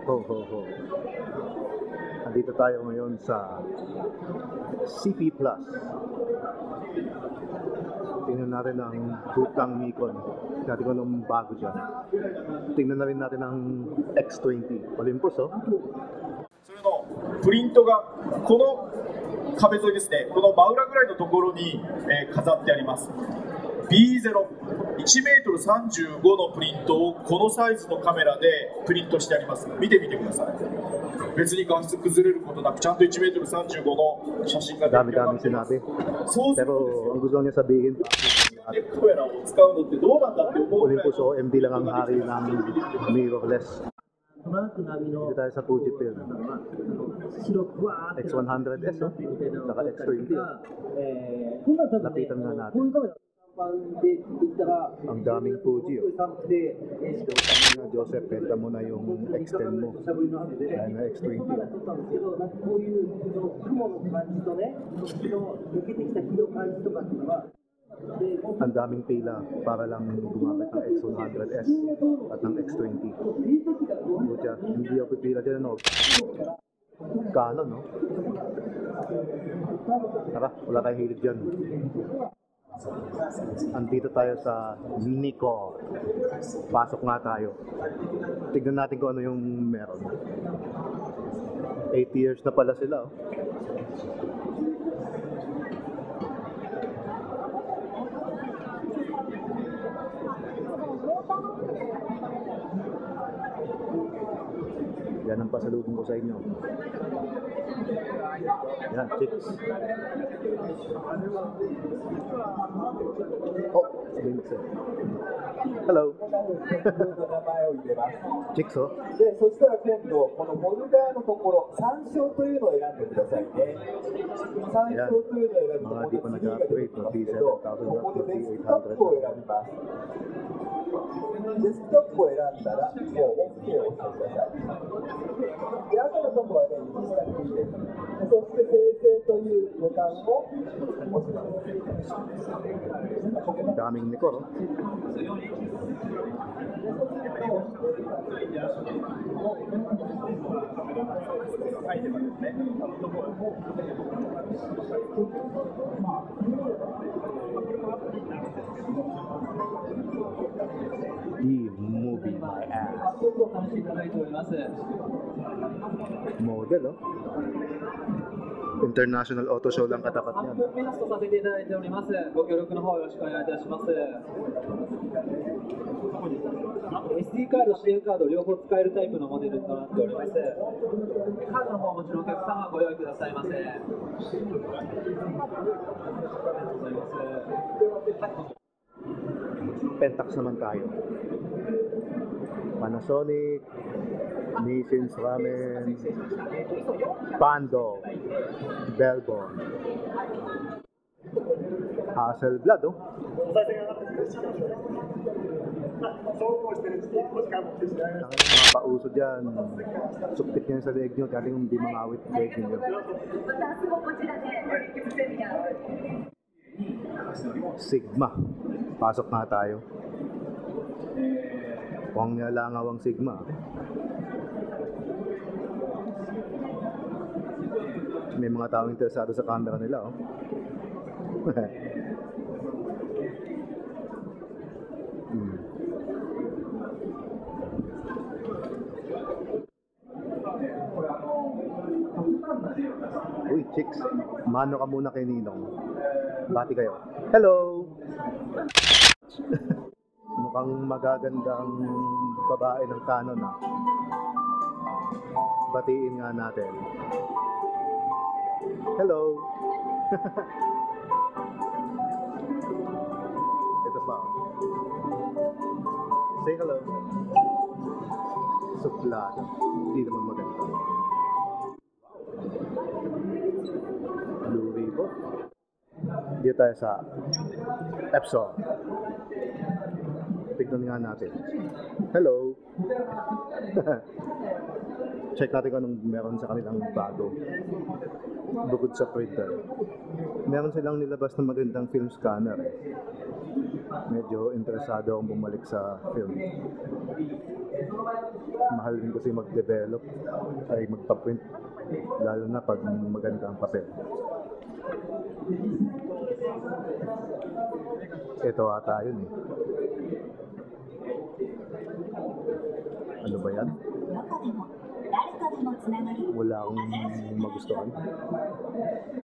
Ho, ho, ho. Andito tayo ngayon sa CP Plus. Tingnan natin ang booth ng Nikon. Natin ko nung bago dyan. Tingnan na rin natin ang X20. Olympus, oh. それのプリントがこの壁沿いですね、この真裏ぐらいのところに、飾ってあります。B0、1メートル35のプリントをこのサイズのカメラでプリントしてあります。見てみてください。別に画質崩れることなくちゃんと1メートル35の写真が出て Dami-dami sinabi. そうする Pero と ang gusto niya sabihin, カメラを使うのってどうなんだって思うぐらい Olympus OMD lang ang hari ng mirrorless. トラック並みの Dito tayo sa Fuji Film. 白くわーって X100S, oh. Saka X20. こんなん多分ね、 Lapitan nga こう natin. いうカメラ版で言ったら Ang daming Fuji, oh. 寒くて、Sabi nga, Joseph, benta mo na yung X10 mo. しゃぶりの雨で、 Ayan na, X20. 撮ったんですけど、なんかこういう雲の感じとね、日の抜けてきた日の感じとかっていうのが、で、 Ang daming pila para lang gumamit ng X100S at ng X20. Butya, hindi ako pipila dyan, no? Canon, no? Tara, wala tayong hilig dyan. Andito tayo sa Nikon. Pasok nga tayo. Tignan natin kung ano yung meron. 8 years na pala sila, oh. Yan ang pasalubong ko sa inyo. Yan, chicks. Oh, Vincent. Hello. 名前を入れます。 Chicks, oh. で、そしたら今度、このモルダーのところ、参照というのを選んでくださいね。参照というのを選ぶと、ここで次が出てきますけど、ここでデスクトップを選びます。デスクトップを選んだら、もう OK を押してください。で、赤のところはね、右下にいいです。でそして生成というボタンを押します。 Daming Nikon, oh. D-Movie my ass. Model, oh. International Auto Show lang katapat niyan. 3分目ラストさせていただいております。ご協力の方よろしくお願いいたします。SD カード、CM カード両方使えるタイプのモデルとなっております。カードの方もちろんお客様ご用意くださいませ。ありがとうございます。 Pentax naman tayo. Panasonic, Nissin's Ramen, Pando, Belbon, Hasselblad, oh. Ang mga pauso dyan, sukpit nyo sa leg nyo, kaya hindi mangawit leg nyo. Sigma, pasok nga tayo. Huwag niya langaw ang Sigma. May mga taong interesado sa camera nila, oh. Uy, chicks, mano ka muna kay Ninong. Bati kayo. Hello! Mukhang magagandang babae ng Canon, ah. Batiin nga natin. Hello! Ito pa, oh. Say hello. Suplado. Hindi naman maganda. Blue Ribbon. Dito tayo sa Epson. Tignan nga natin. Hello! Check natin kung anong meron sa kanilang bago. Bukod sa printer. Meron silang nilabas na magandang film scanner, eh. Medyo interesado akong bumalik sa film. mahal din kasi mag-develop ay magpa-print, lalo na pag maganda ang papel. Ito ata yun eh. Ano ba yan? Wala akong magustuhan.